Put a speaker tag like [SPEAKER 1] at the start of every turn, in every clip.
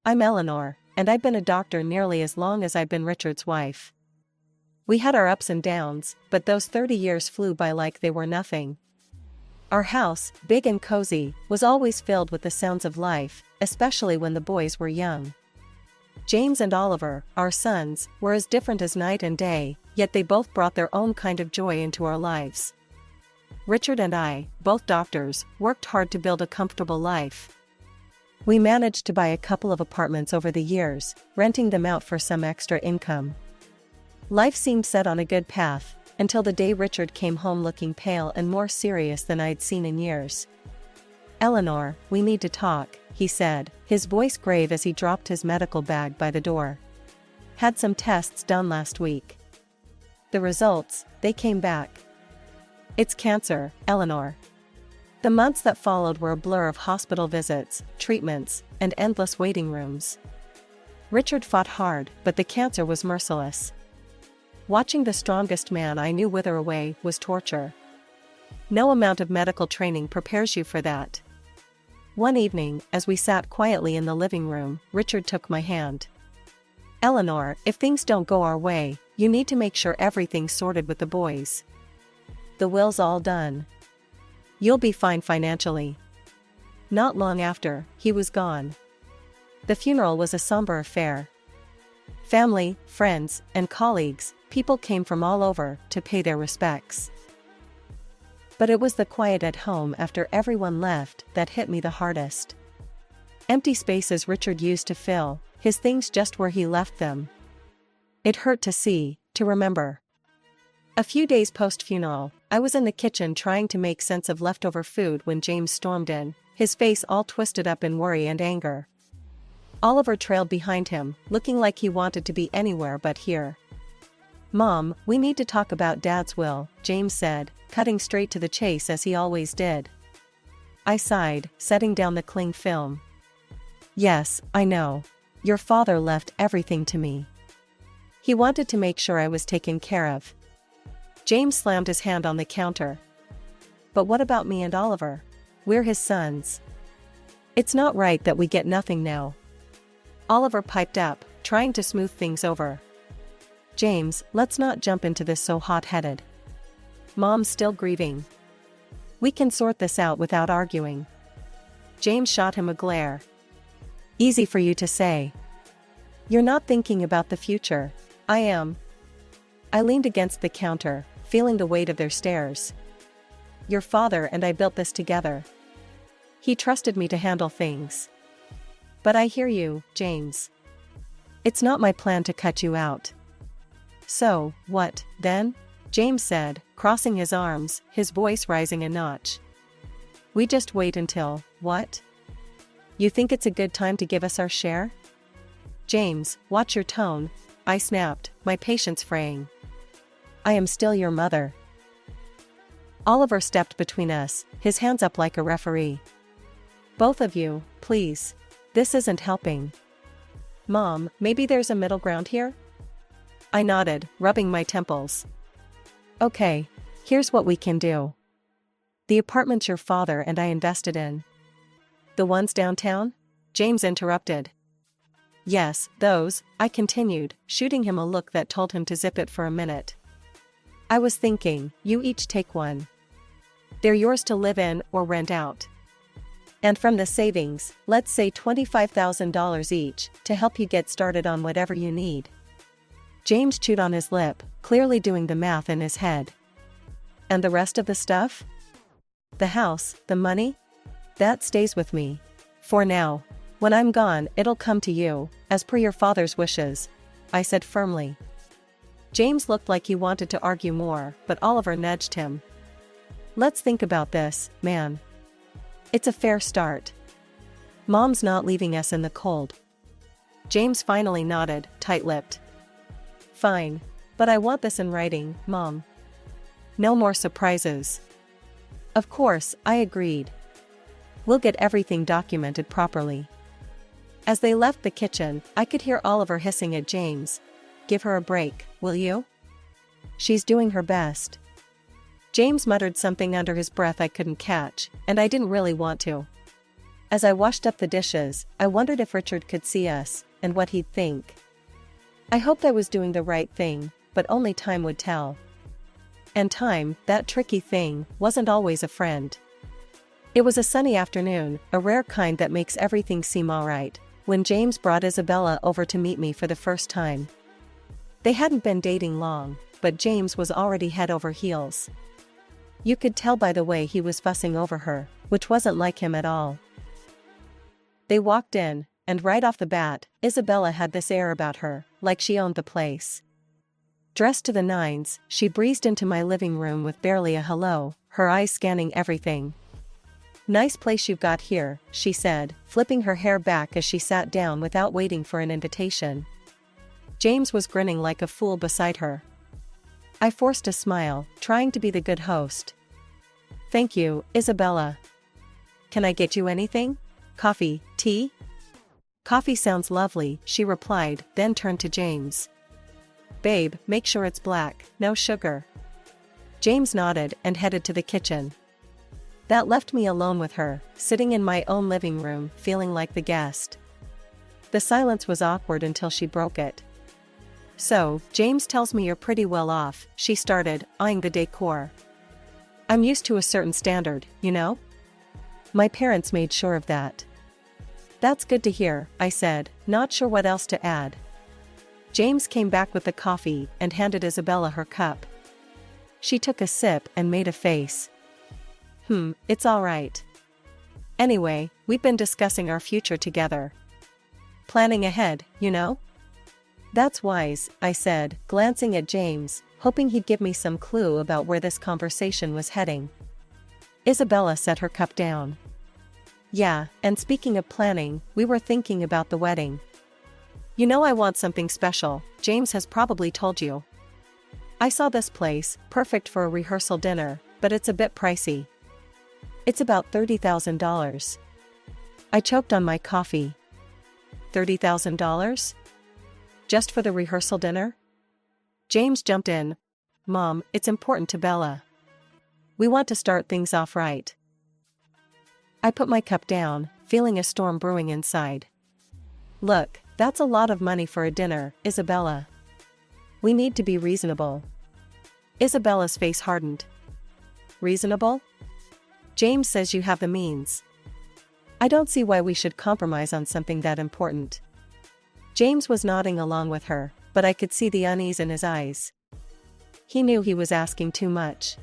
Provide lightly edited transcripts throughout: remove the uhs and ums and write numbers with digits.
[SPEAKER 1] I'm Eleanor, and I've been a doctor nearly as long as I've been Richard's wife. We had our ups and downs, but those 30 years flew by like they were nothing. Our house, big and cozy, was always filled with the sounds of life, especially when the boys were young. James and Oliver, our sons, were as different as night and day, yet they both brought their own kind of joy into our lives. Richard and I, both doctors, worked hard to build a comfortable life. We managed to buy a couple of apartments over the years, renting them out for some extra income. Life seemed set on a good path, until the day Richard came home looking pale and more serious than I'd seen in years. "Eleanor, we need to talk," he said, his voice grave as he dropped his medical bag by the door. "Had some tests done last week. The results, they came back. It's cancer, Eleanor." The months that followed were a blur of hospital visits, treatments, and endless waiting rooms. Richard fought hard, but the cancer was merciless. Watching the strongest man I knew wither away was torture. No amount of medical training prepares you for that. One evening, as we sat quietly in the living room, Richard took my hand. "Eleanor, if things don't go our way, you need to make sure everything's sorted with the boys. The will's all done. You'll be fine financially." Not long after, he was gone. The funeral was a somber affair. Family, friends, and colleagues, people came from all over to pay their respects. But it was the quiet at home after everyone left that hit me the hardest. Empty spaces Richard used to fill, his things just where he left them. It hurt to see, to remember. A few days post-funeral, I was in the kitchen trying to make sense of leftover food when James stormed in, his face all twisted up in worry and anger. Oliver trailed behind him, looking like he wanted to be anywhere but here. "Mom, we need to talk about Dad's will," James said, cutting straight to the chase as he always did. I sighed, setting down the cling film. "Yes, I know. Your father left everything to me. He wanted to make sure I was taken care of." James slammed his hand on the counter. "But what about me and Oliver? We're his sons. It's not right that we get nothing now." Oliver piped up, trying to smooth things over. "James, let's not jump into this so hot-headed. Mom's still grieving. We can sort this out without arguing." James shot him a glare. "Easy for you to say. You're not thinking about the future. I am." I leaned against the counter, feeling the weight of their stares. "Your father and I built this together. He trusted me to handle things. But I hear you, James. It's not my plan to cut you out." "So, what, then?" James said, crossing his arms, his voice rising a notch. "We just wait until, what? You think it's a good time to give us our share?" "James, watch your tone," I snapped, my patience fraying. "I am still your mother." Oliver stepped between us, his hands up like a referee. "Both of you, please. This isn't helping." "Mom, maybe there's a middle ground here?" I nodded, rubbing my temples. "Okay, here's what we can do. The apartments your father and I invested in." "The ones downtown?" James interrupted. "Yes, those," I continued, shooting him a look that told him to zip it for a minute. "I was thinking, you each take one. They're yours to live in or rent out. And from the savings, let's say $25,000 each, to help you get started on whatever you need." James chewed on his lip, clearly doing the math in his head. "And the rest of the stuff? The house, the money? That stays with me. For now. When I'm gone, it'll come to you, as per your father's wishes," I said firmly. James looked like he wanted to argue more, but Oliver nudged him. "Let's think about this, man. It's a fair start. Mom's not leaving us in the cold." James finally nodded, tight-lipped. "Fine. But I want this in writing, Mom. No more surprises." Of course, I agreed. "We'll get everything documented properly." As they left the kitchen, I could hear Oliver hissing at James. "Give her a break, will you? She's doing her best." James muttered something under his breath I couldn't catch, and I didn't really want to. As I washed up the dishes, I wondered if Richard could see us, and what he'd think. I hoped I was doing the right thing, but only time would tell. And time, that tricky thing, wasn't always a friend. It was a sunny afternoon, a rare kind that makes everything seem alright, when James brought Isabella over to meet me for the first time. They hadn't been dating long, but James was already head over heels. You could tell by the way he was fussing over her, which wasn't like him at all. They walked in, and right off the bat, Isabella had this air about her, like she owned the place. Dressed to the nines, she breezed into my living room with barely a hello, her eyes scanning everything. "Nice place you've got here," she said, flipping her hair back as she sat down without waiting for an invitation. James was grinning like a fool beside her. I forced a smile, trying to be the good host. "Thank you, Isabella. Can I get you anything? Coffee, tea?" "Coffee sounds lovely," she replied, then turned to James. "Babe, make sure it's black, no sugar." James nodded and headed to the kitchen. That left me alone with her, sitting in my own living room, feeling like the guest. The silence was awkward until she broke it. "So, James tells me you're pretty well off," she started, eyeing the decor. "I'm used to a certain standard, you know? My parents made sure of that." "That's good to hear," I said, not sure what else to add. James came back with the coffee and handed Isabella her cup. She took a sip and made a face. It's all right. Anyway, we've been discussing our future together. Planning ahead, you know? That's wise, I said, glancing at James, hoping he'd give me some clue about where this conversation was heading. Isabella set her cup down. Yeah, and speaking of planning, we were thinking about the wedding. You know I want something special, James has probably told you. I saw this place, perfect for a rehearsal dinner, but it's a bit pricey. It's about $30,000. I choked on my coffee. $30,000? Just for the rehearsal dinner? James jumped in. Mom, it's important to Bella. We want to start things off right. I put my cup down, feeling a storm brewing inside. Look, that's a lot of money for a dinner, Isabella. We need to be reasonable. Isabella's face hardened. Reasonable? James says you have the means. I don't see why we should compromise on something that important. James was nodding along with her, but I could see the unease in his eyes. He knew he was asking too much.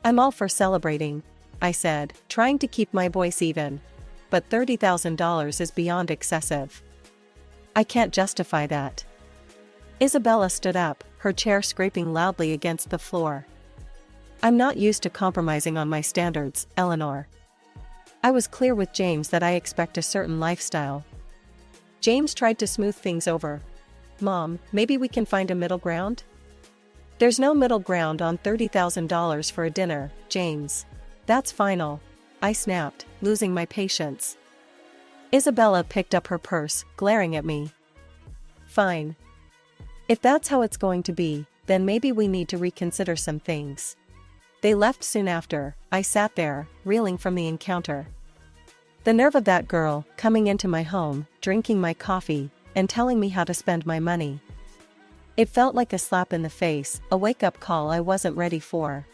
[SPEAKER 1] I'm all for celebrating, I said, trying to keep my voice even. But $30,000 is beyond excessive. I can't justify that. Isabella stood up, her chair scraping loudly against the floor. I'm not used to compromising on my standards, Eleanor. I was clear with James that I expect a certain lifestyle. James tried to smooth things over. Mom, maybe we can find a middle ground? There's no middle ground on $30,000 for a dinner, James. That's final, I snapped, losing my patience. Isabella picked up her purse, glaring at me. Fine. If that's how it's going to be, then maybe we need to reconsider some things. They left soon after. I sat there, reeling from the encounter. The nerve of that girl, coming into my home, drinking my coffee, and telling me how to spend my money. It felt like a slap in the face, a wake-up call I wasn't ready for.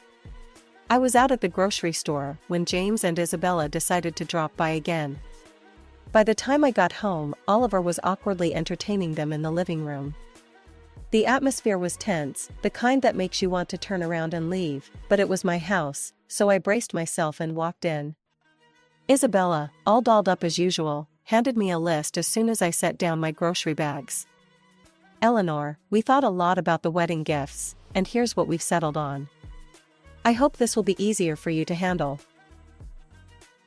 [SPEAKER 1] I was out at the grocery store when James and Isabella decided to drop by again. By the time I got home, Oliver was awkwardly entertaining them in the living room. The atmosphere was tense, the kind that makes you want to turn around and leave, but it was my house, so I braced myself and walked in. Isabella, all dolled up as usual, handed me a list as soon as I set down my grocery bags. Eleanor, we thought a lot about the wedding gifts, and here's what we've settled on. I hope this will be easier for you to handle.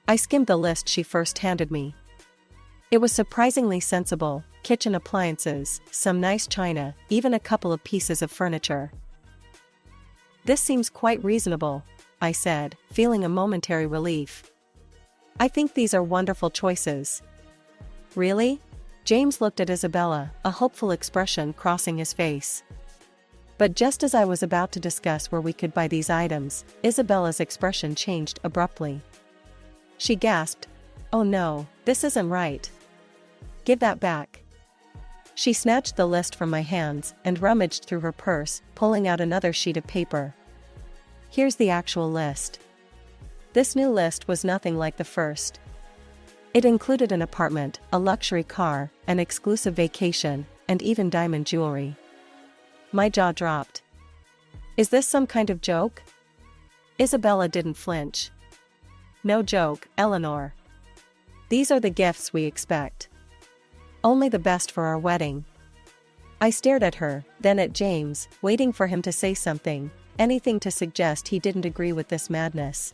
[SPEAKER 1] I skimmed the list she first handed me. It was surprisingly sensible: kitchen appliances, some nice china, even a couple of pieces of furniture. This seems quite reasonable, I said, feeling a momentary relief. I think these are wonderful choices. Really? James looked at Isabella, a hopeful expression crossing his face. But just as I was about to discuss where we could buy these items, Isabella's expression changed abruptly. She gasped, "Oh no, this isn't right. Give that back." She snatched the list from my hands and rummaged through her purse, pulling out another sheet of paper. "Here's the actual list." This new list was nothing like the first. It included an apartment, a luxury car, an exclusive vacation, and even diamond jewelry. My jaw dropped. "Is this some kind of joke?" Isabella didn't flinch. "No joke, Eleanor. These are the gifts we expect. Only the best for our wedding." I stared at her, then at James, waiting for him to say something, anything to suggest he didn't agree with this madness.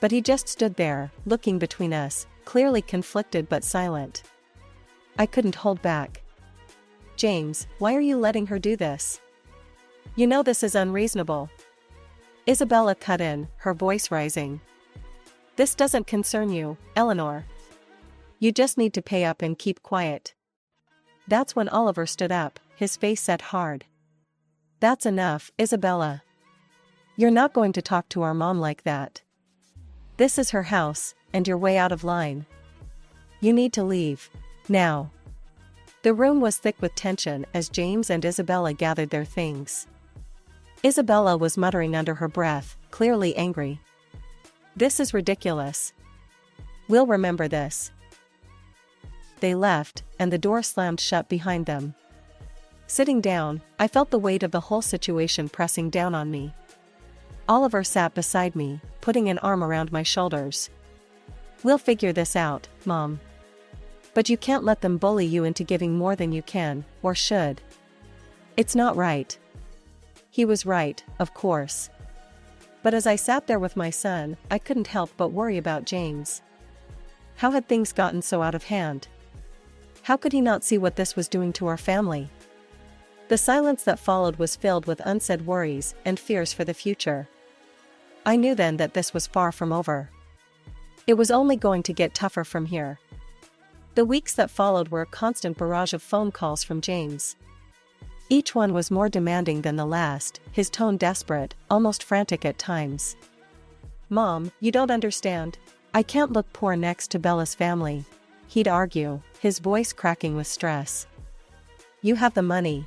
[SPEAKER 1] But he just stood there, looking between us, clearly conflicted but silent. I couldn't hold back. "James, why are you letting her do this? You know this is unreasonable." Isabella cut in, her voice rising. "This doesn't concern you, Eleanor. You just need to pay up and keep quiet." That's when Oliver stood up, his face set hard. "That's enough, Isabella. You're not going to talk to our mom like that. This is her house, and you're way out of line. You need to leave. Now." The room was thick with tension as James and Isabella gathered their things. Isabella was muttering under her breath, clearly angry. "This is ridiculous. We'll remember this." They left, and the door slammed shut behind them. Sitting down, I felt the weight of the whole situation pressing down on me. Oliver sat beside me, putting an arm around my shoulders. "We'll figure this out, Mom. But you can't let them bully you into giving more than you can, or should. It's not right." He was right, of course. But as I sat there with my son, I couldn't help but worry about James. How had things gotten so out of hand? How could he not see what this was doing to our family? The silence that followed was filled with unsaid worries and fears for the future. I knew then that this was far from over. It was only going to get tougher from here. The weeks that followed were a constant barrage of phone calls from James. Each one was more demanding than the last, his tone desperate, almost frantic at times. "Mom, you don't understand. I can't look poor next to Bella's family," he'd argue, his voice cracking with stress. "You have the money.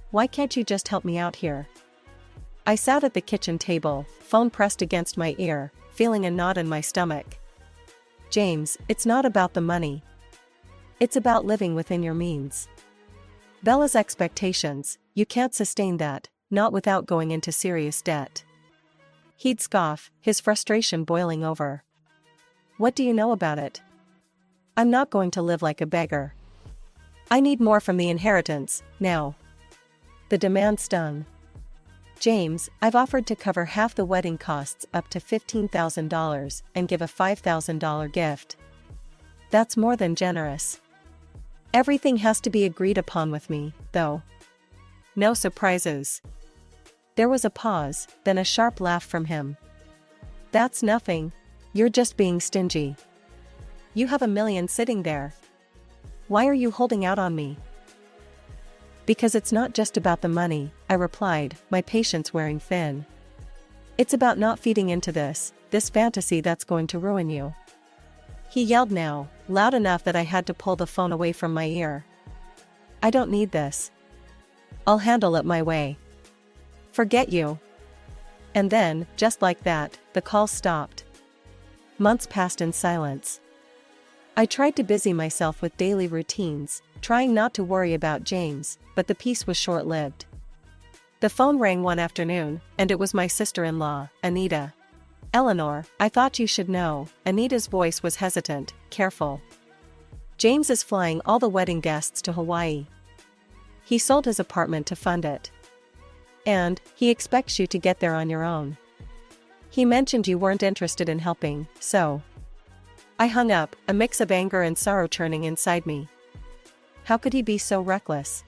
[SPEAKER 1] Why can't you just help me out here?" I sat at the kitchen table, phone pressed against my ear, feeling a knot in my stomach. "James, it's not about the money. It's about living within your means. Bella's expectations, you can't sustain that, not without going into serious debt." He'd scoff, his frustration boiling over. "What do you know about it? I'm not going to live like a beggar. I need more from the inheritance, now." The demand stung. "James, I've offered to cover half the wedding costs up to $15,000 and give a $5,000 gift. That's more than generous. Everything has to be agreed upon with me, though. No surprises." There was a pause, then a sharp laugh from him. "That's nothing. You're just being stingy. You have $1 million sitting there. Why are you holding out on me?" "Because it's not just about the money," I replied, my patience wearing thin. "It's about not feeding into this fantasy that's going to ruin you." He yelled now, loud enough that I had to pull the phone away from my ear. "I don't need this. I'll handle it my way. Forget you." And then, just like that, the call stopped. Months passed in silence. I tried to busy myself with daily routines, trying not to worry about James, but the peace was short-lived. The phone rang one afternoon, and it was my sister-in-law, Anita. "Eleanor, I thought you should know." Anita's voice was hesitant, careful. "James is flying all the wedding guests to Hawaii. He sold his apartment to fund it. And he expects you to get there on your own. He mentioned you weren't interested in helping, so..." I hung up, a mix of anger and sorrow churning inside me. How could he be so reckless?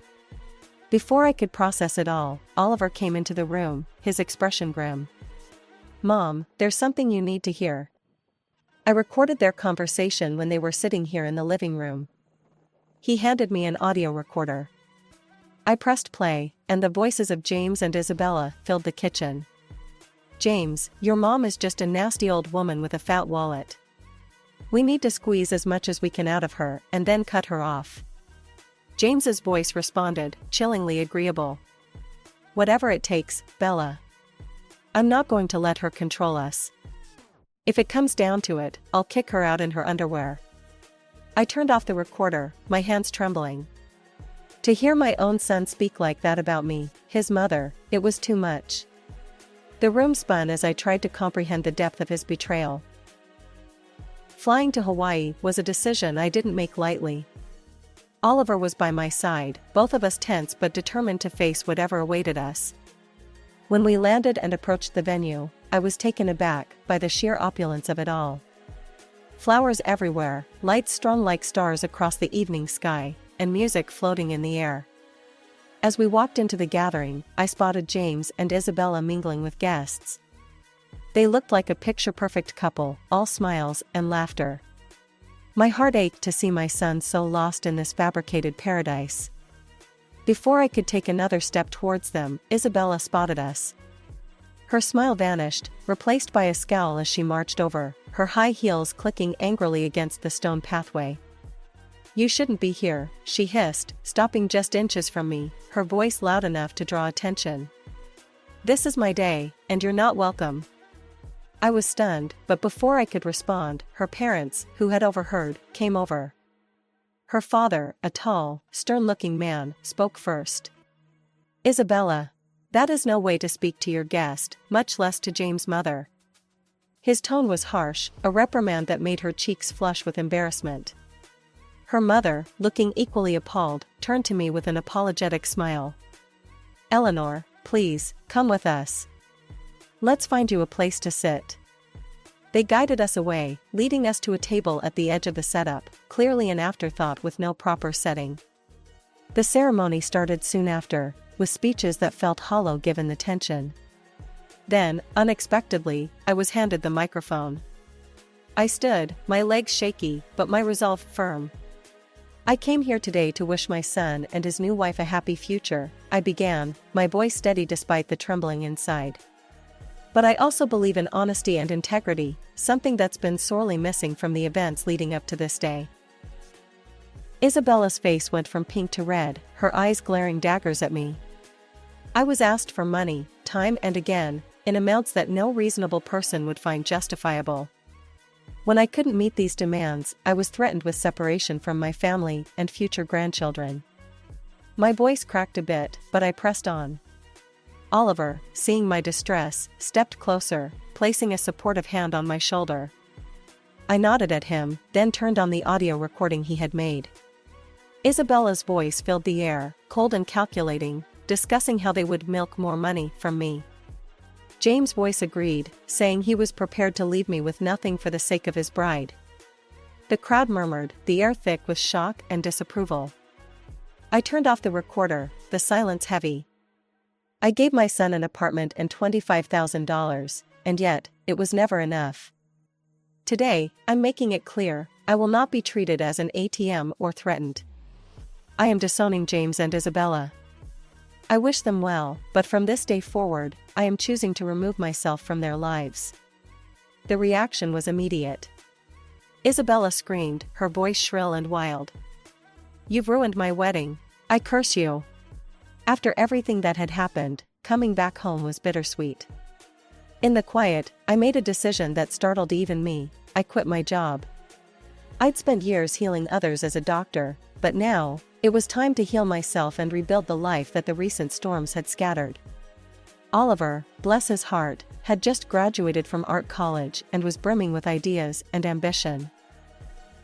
[SPEAKER 1] Before I could process it all, Oliver came into the room, his expression grim. "Mom, there's something you need to hear." I recorded their conversation when they were sitting here in the living room. He handed me an audio recorder. I pressed play, and the voices of James and Isabella filled the kitchen. "James, your mom is just a nasty old woman with a fat wallet. We need to squeeze as much as we can out of her and then cut her off. James's voice responded, chillingly agreeable. Whatever it takes, Bella. I'm not going to let her control us. If it comes down to it, I'll kick her out in her underwear. I turned off the recorder, my hands trembling. To hear my own son speak like that about me, his mother, it was too much. The room spun as I tried to comprehend the depth of his betrayal. Flying to Hawaii was a decision I didn't make lightly. Oliver was by my side, both of us tense but determined to face whatever awaited us. When we landed and approached the venue, I was taken aback by the sheer opulence of it all. Flowers everywhere, lights strung like stars across the evening sky, and music floating in the air. As we walked into the gathering, I spotted James and Isabella mingling with guests. They looked like a picture-perfect couple, all smiles and laughter. My heart ached to see my son so lost in this fabricated paradise. Before I could take another step towards them, Isabella spotted us. Her smile vanished, replaced by a scowl as she marched over, her high heels clicking angrily against the stone pathway. You shouldn't be here, she hissed, stopping just inches from me, her voice loud enough to draw attention. This is my day, and you're not welcome. I was stunned, but before I could respond, her parents, who had overheard, came over. Her father, a tall, stern-looking man, spoke first. Isabella, that is no way to speak to your guest, much less to James' mother. His tone was harsh, a reprimand that made her cheeks flush with embarrassment. Her mother, looking equally appalled, turned to me with an apologetic smile. Eleanor, please, come with us. Let's find you a place to sit. They guided us away, leading us to a table at the edge of the setup, clearly an afterthought with no proper setting. The ceremony started soon after, with speeches that felt hollow given the tension. Then, unexpectedly, I was handed the microphone. I stood, my legs shaky, but my resolve firm. I came here today to wish my son and his new wife a happy future, I began, my voice steady despite the trembling inside. But I also believe in honesty and integrity, something that's been sorely missing from the events leading up to this day. Isabella's face went from pink to red, her eyes glaring daggers at me. I was asked for money, time and again, in amounts that no reasonable person would find justifiable. When I couldn't meet these demands, I was threatened with separation from my family and future grandchildren. My voice cracked a bit, but I pressed on. Oliver, seeing my distress, stepped closer, placing a supportive hand on my shoulder. I nodded at him, then turned on the audio recording he had made. Isabella's voice filled the air, cold and calculating, discussing how they would milk more money from me. James' voice agreed, saying he was prepared to leave me with nothing for the sake of his bride. The crowd murmured, the air thick with shock and disapproval. I turned off the recorder, the silence heavy. I gave my son an apartment and $25,000, and yet, it was never enough. Today, I'm making it clear, I will not be treated as an ATM or threatened. I am disowning James and Isabella. I wish them well, but from this day forward, I am choosing to remove myself from their lives. The reaction was immediate. Isabella screamed, her voice shrill and wild. You've ruined my wedding. I curse you. After everything that had happened, coming back home was bittersweet. In the quiet, I made a decision that startled even me. I quit my job. I'd spent years healing others as a doctor, but now, it was time to heal myself and rebuild the life that the recent storms had scattered. Oliver, bless his heart, had just graduated from art college and was brimming with ideas and ambition.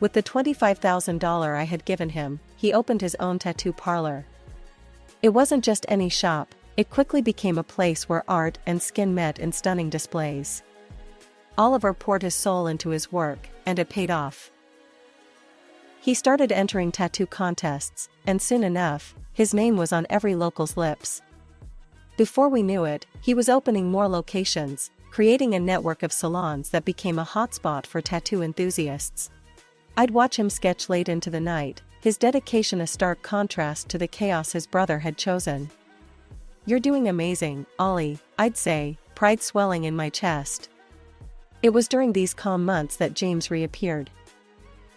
[SPEAKER 1] With the $25,000 I had given him, he opened his own tattoo parlor. It wasn't just any shop, it quickly became a place where art and skin met in stunning displays. Oliver poured his soul into his work, and it paid off. He started entering tattoo contests, and soon enough, his name was on every local's lips. Before we knew it, he was opening more locations, creating a network of salons that became a hotspot for tattoo enthusiasts. I'd watch him sketch late into the night, his dedication a stark contrast to the chaos his brother had chosen. You're doing amazing, Ollie, I'd say, pride swelling in my chest. It was during these calm months that James reappeared.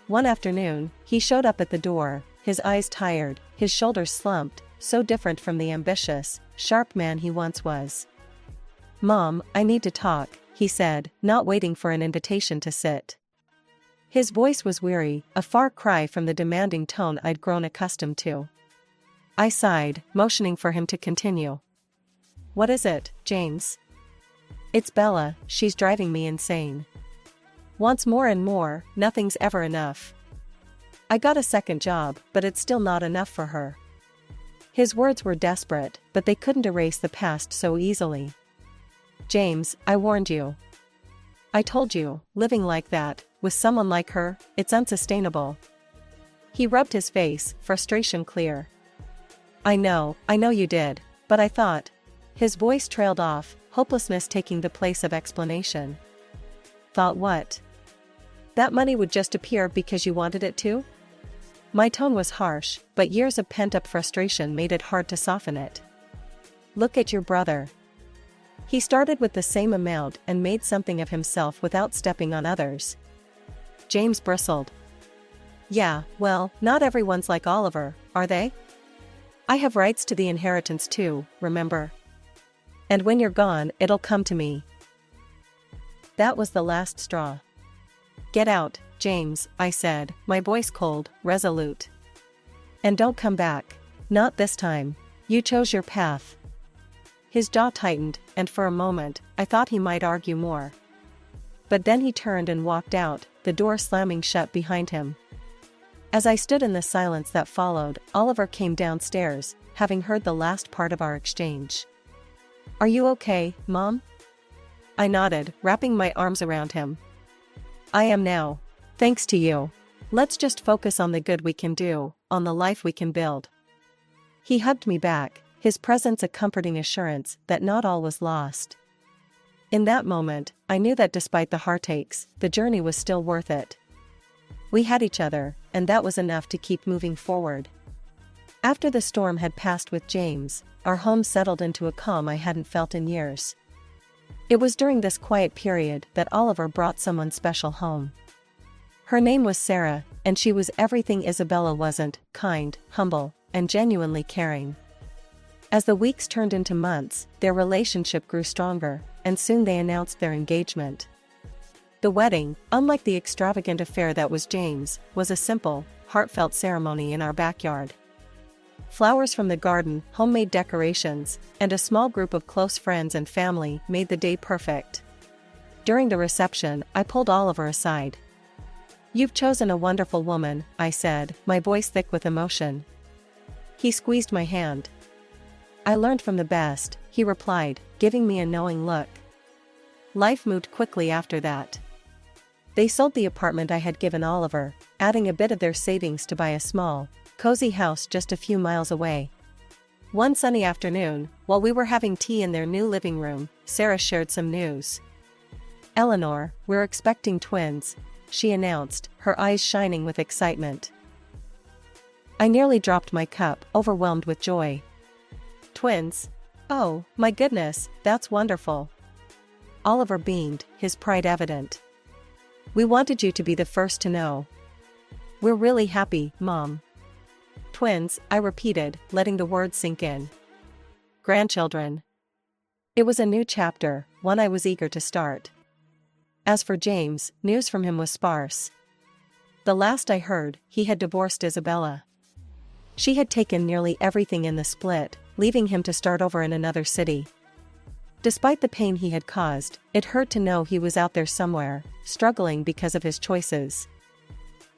[SPEAKER 1] One afternoon, he showed up at the door, his eyes tired, his shoulders slumped, so different from the ambitious, sharp man he once was. "Mom, I need to talk," he said, not waiting for an invitation to sit. His voice was weary, a far cry from the demanding tone I'd grown accustomed to. I sighed, motioning for him to continue. "What is it, James?" "It's Bella, she's driving me insane. Wants more and more, nothing's ever enough. I got a second job, but it's still not enough for her." His words were desperate, but they couldn't erase the past so easily. "James, I warned you. I told you, living like that, with someone like her, it's unsustainable." He rubbed his face, frustration clear. I know you did, but I thought." His voice trailed off, hopelessness taking the place of explanation. "Thought what? That money would just appear because you wanted it to?" My tone was harsh, but years of pent-up frustration made it hard to soften it. "Look at your brother. He started with the same amount and made something of himself without stepping on others." James bristled. "Yeah, well, not everyone's like Oliver, are they? I have rights to the inheritance too, remember? And when you're gone, it'll come to me." That was the last straw. "Get out, James," I said, my voice cold, resolute. "And don't come back. Not this time. You chose your path." His jaw tightened, and for a moment, I thought he might argue more. But then he turned and walked out, the door slamming shut behind him. As I stood in the silence that followed, Oliver came downstairs, having heard the last part of our exchange. "Are you okay, Mom?" I nodded, wrapping my arms around him. "I am now. Thanks to you. Let's just focus on the good we can do, on the life we can build." He hugged me back, his presence a comforting assurance that not all was lost. In that moment, I knew that despite the heartaches, the journey was still worth it. We had each other, and that was enough to keep moving forward. After the storm had passed with James, our home settled into a calm I hadn't felt in years. It was during this quiet period that Oliver brought someone special home. Her name was Sarah, and she was everything Isabella wasn't: kind, humble, and genuinely caring. As the weeks turned into months, their relationship grew stronger, and soon they announced their engagement. The wedding, unlike the extravagant affair that was James, was a simple, heartfelt ceremony in our backyard. Flowers from the garden, homemade decorations, and a small group of close friends and family made the day perfect. During the reception, I pulled Oliver aside. "You've chosen a wonderful woman," I said, my voice thick with emotion. He squeezed my hand. "I learned from the best," he replied, giving me a knowing look. Life moved quickly after that. They sold the apartment I had given Oliver, adding a bit of their savings to buy a small, cozy house just a few miles away. One sunny afternoon, while we were having tea in their new living room, Sarah shared some news. "Eleanor, we're expecting twins," she announced, her eyes shining with excitement. I nearly dropped my cup, overwhelmed with joy. "Twins? Oh, my goodness, that's wonderful." Oliver beamed, his pride evident. "We wanted you to be the first to know." "We're really happy, Mom." "Twins," I repeated, letting the words sink in. "Grandchildren." It was a new chapter, one I was eager to start. As for James, news from him was sparse. The last I heard, he had divorced Isabella. She had taken nearly everything in the split, leaving him to start over in another city. Despite the pain he had caused, it hurt to know he was out there somewhere, struggling because of his choices.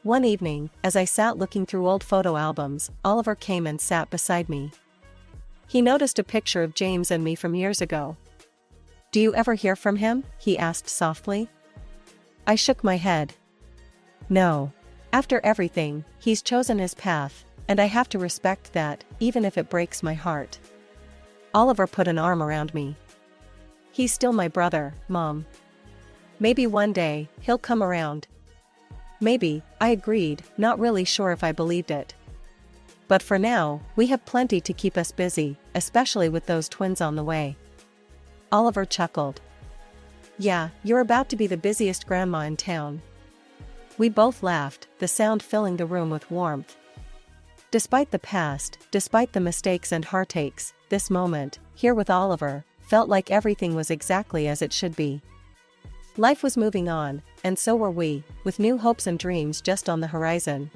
[SPEAKER 1] One evening, as I sat looking through old photo albums, Oliver came and sat beside me. He noticed a picture of James and me from years ago. "Do you ever hear from him?" he asked softly. I shook my head. "No. After everything, he's chosen his path, and I have to respect that, even if it breaks my heart." Oliver put an arm around me. "He's still my brother, Mom. Maybe one day, he'll come around." "Maybe," I agreed, not really sure if I believed it. "But for now, we have plenty to keep us busy, especially with those twins on the way." Oliver chuckled. "Yeah, you're about to be the busiest grandma in town." We both laughed, the sound filling the room with warmth. Despite the past, despite the mistakes and heartaches, this moment, here with Oliver, felt like everything was exactly as it should be. Life was moving on, and so were we, with new hopes and dreams just on the horizon.